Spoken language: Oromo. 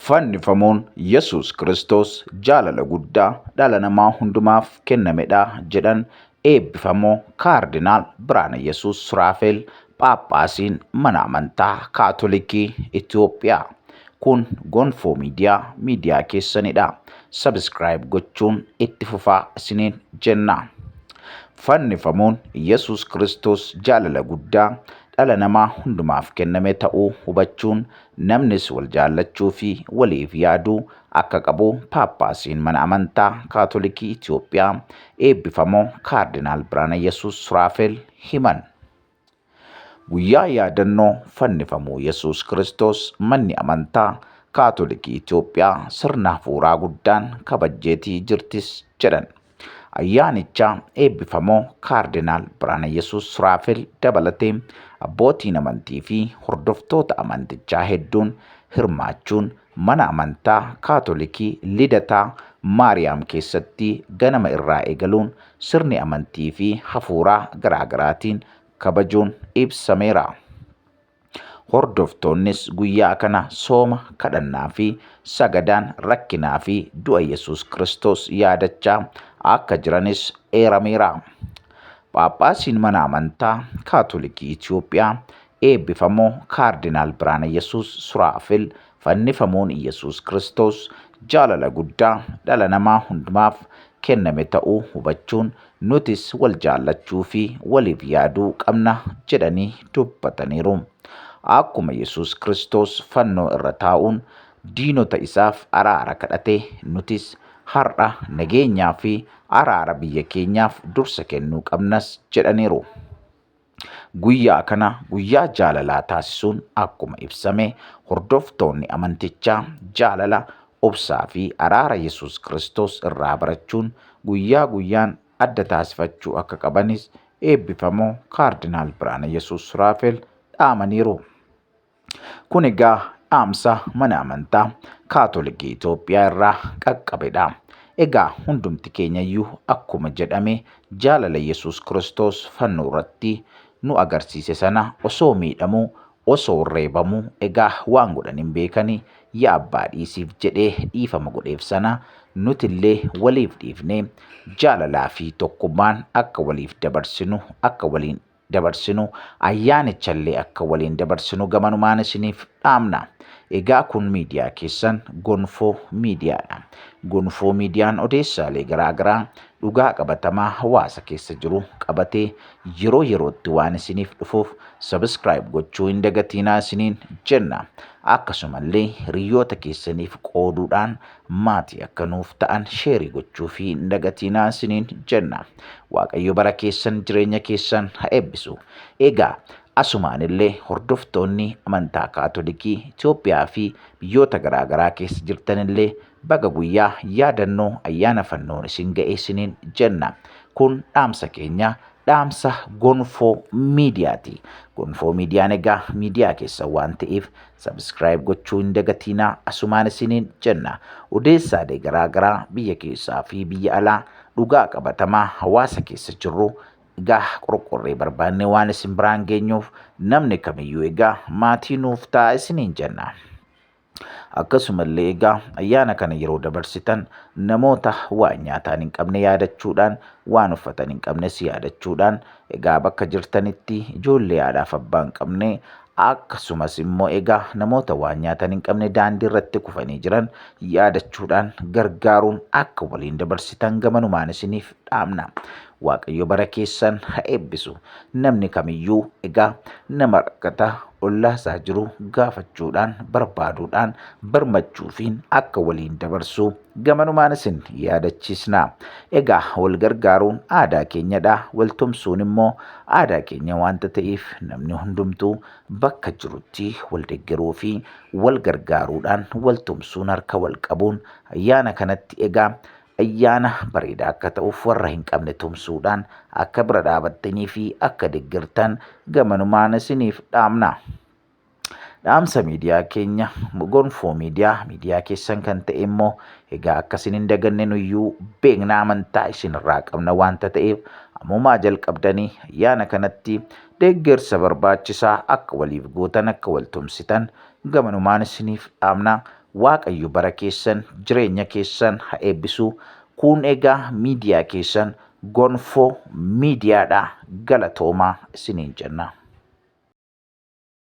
Fannifamuun Yesuus Kiristoos jaalala guddaa dhala namaa hundumaaf kennamedha jedhan eebbifamoo Kaardinaal Birhaane Yesuus Suraafeel Phaaphaasiin mana amantaa Kaatolikii Itoophiyaa. Kun gonfoo miidiyaa keessanidha. Subscribe gochuun itti fufaa isiniin jenna. Fannifamuun Yesuus Kiristoos jaalala guddaa dhala namaa hundumaaf kenname ta'uu hubachuun namnis wal jaallachuu fi waliif yaaduu akka qabu Phaaphaasiin mana amantaa Kaatolikii Itoophiyaa eebbifamoo Kaardinaal Birhaane Yesuus Suraafeel himan. Guyyaa yaadannoo fannifamuu Yesuus Kiristoos manni amantaa Kaatolikii Itoophiyaa sirna hafuuraa guddaan kabajjeetii jirtis jedhan. Ayyaanicha eebbifamoo Kaardinaal Birhaane Yesuus Suraafeel dabalatee abbootiin amantii fi hordoftoota amantichaa hedduun hirmaachuun mana amantaa Kaatolikii Lidataa Maariyaam keessatti ganama irraa eegaluun sirni amantii fi hafuuraa garaagaraatiin kabajuun ibsameera. Hordoftoonnis guyyaa kana sooma kadhannaa fi sagadaan rakkinaa fi du'a Yesuus Kiristoos yaadachaa akka jiranis eerameera. Phaaphaasiin mana amantaa Kaatolikii Itoophiyaa eebbifamoo Kaardinaal Birhaane Yesuus Suraafeel fannifamuun Yesuus Kiristoos jaalala guddaa dhala namaa hundumaaf kenname ta'uu hubachuun nutis wal jaallachuu fi waliif yaaduu qabna jedhanii dubbataniiru. Akkuma Yesuus Kiristoos fannoo irra taa'uun diinota isaaf araara kadhate nutis har'a nageenyaa fi araara biyya keenyaaf dursa kennuu qabnas jedhaniiru. Guyyaa kana guyyaa jaalalaa taasisuun akkuma ibsame hordoftoonni amantichaa jaalala obsaa fi araara Yesuus Kiristoos irraa barachuun guyyaa guyyaan adda taasifachuu akka qabanis eebbifamoo Kaardinaal Birhaane Yesuus Suraafeel dhaamaniiru. Kun egaa dhaamsa mana amantaa Kaatolikii Itoophiyaa irraa qaqqabedha. Egaa hundumti keenyayyuu akkuma jedhame jaalala Yesuus Kiristoos fannoo irratti nu agarsiise sana osoo miidhamuu osoo reebamuu egaa waan godhan hin beekanii yaa abbaa dhiisiif jedhee dhiifama godheef sana nutillee waliif dhiifnee jaalalaa fi tokkummaan akka waliif dabarsinu akka waliin dabarsinu ayyaanichallee akka waliin dabarsinu gamanumaan isiniif dhaamna. Egaa kun miidiyaa keessan gonfoo miidiyaadha. Gonfoo miidiyaan odeessaalee garaagaraa dhugaa qabatamaa hawaasa keessa jiru qabatee yeroo yerootti waan isiniif dhufuuf subscribe gochuu hin dagatinaa isiniin jenna. Akkasumallee hiriyoota keessaniif qooduudhaan maatii akka nuuf ta'an sheerii gochuu fi hin dagatinaa isiniin jenna. Waaqayyo bara keessan jireenya keessan haa eebbisu. Egaa asumaanillee hordoftoonni amantaa Kaatolikii Itoophiyaa fi biyyoota garaagaraa keessa jirtanillee baga guyyaa yaadannoo ayyaana fannoon isin ga'e isiniin jenna. Kun dhaamsa keenya dhaamsa gonfoo miidiyaati. Gonfoo miidiyaan egaa miidiyaa keessa waan ta'eef subscribe gochuu hin dagatinaa asumaan isiniin jenna. Odeessaalee garaagaraa biyya keessaa fi biyya alaa dhugaa qabatamaa hawaasa keessa jirru egaa qorqorree barbaanne waan isin biraan geenyuuf namni kamiyyuu egaa maatii nuuf ta'a isiniin jenna. Akkasumallee egaa ayyaana kana yeroo dabarsitan namoota waan nyaataan hin qabne yaadachuudhaan waan uffatan hin qabnes yaadachuudhaan egaa bakka jirtanitti ijoollee haadhaaf abbaa hin qabne akkasumas immoo egaa namoota waan nyaatan hin qabne daandii irratti kufanii jiran yaadachuudhaan gargaaruun akka waliin dabarsitan gamanumaan isiniif dhaamna. Waaqayyo bara keessan haa eebbisu. Namni kamiyyuu egaa nama rakkata ollaa isaa jiru gaafachuudhaan barbaaduudhaan birmachuufiin akka waliin dabarsuu gamanumaan isin yaadachiisna. Egaa wal gargaaruun aadaa keenyadha. Wal tumsuun immoo aadaa keenya waanta ta'eef namni hundumtuu bakka jirutti wal deeggaruu fi wal gargaaruudhaan wal tumsuun harka wal qabuun ayyaana kanatti egaa ayyaana bareedaa akka ta'uuf warra hin qabne tumsuudhaan akka bira dhaabattanii fi akka deeggartan gamanumaan isiniif dhaamna. Dhaamsa miidiyaa keenya gonfoo miidiyaa keessan kan ta'e immoo egaa akkasiin hin daganne nuyyuu beekna amantaa isinirraa qabna waanta ta'eef ammumaa jalqabdanii ayyaana kanatti deeggarsa barbaachisaa akka waliif gootan akka wal tumsitan gamanumaan isiniif dhaamna. Waaqayyo bara keessan jireenya keessan haa eebbisu. Kun egaa miidiyaa keessan Gonfoo miidiyaadha. Galatoomaa isiniin jenna.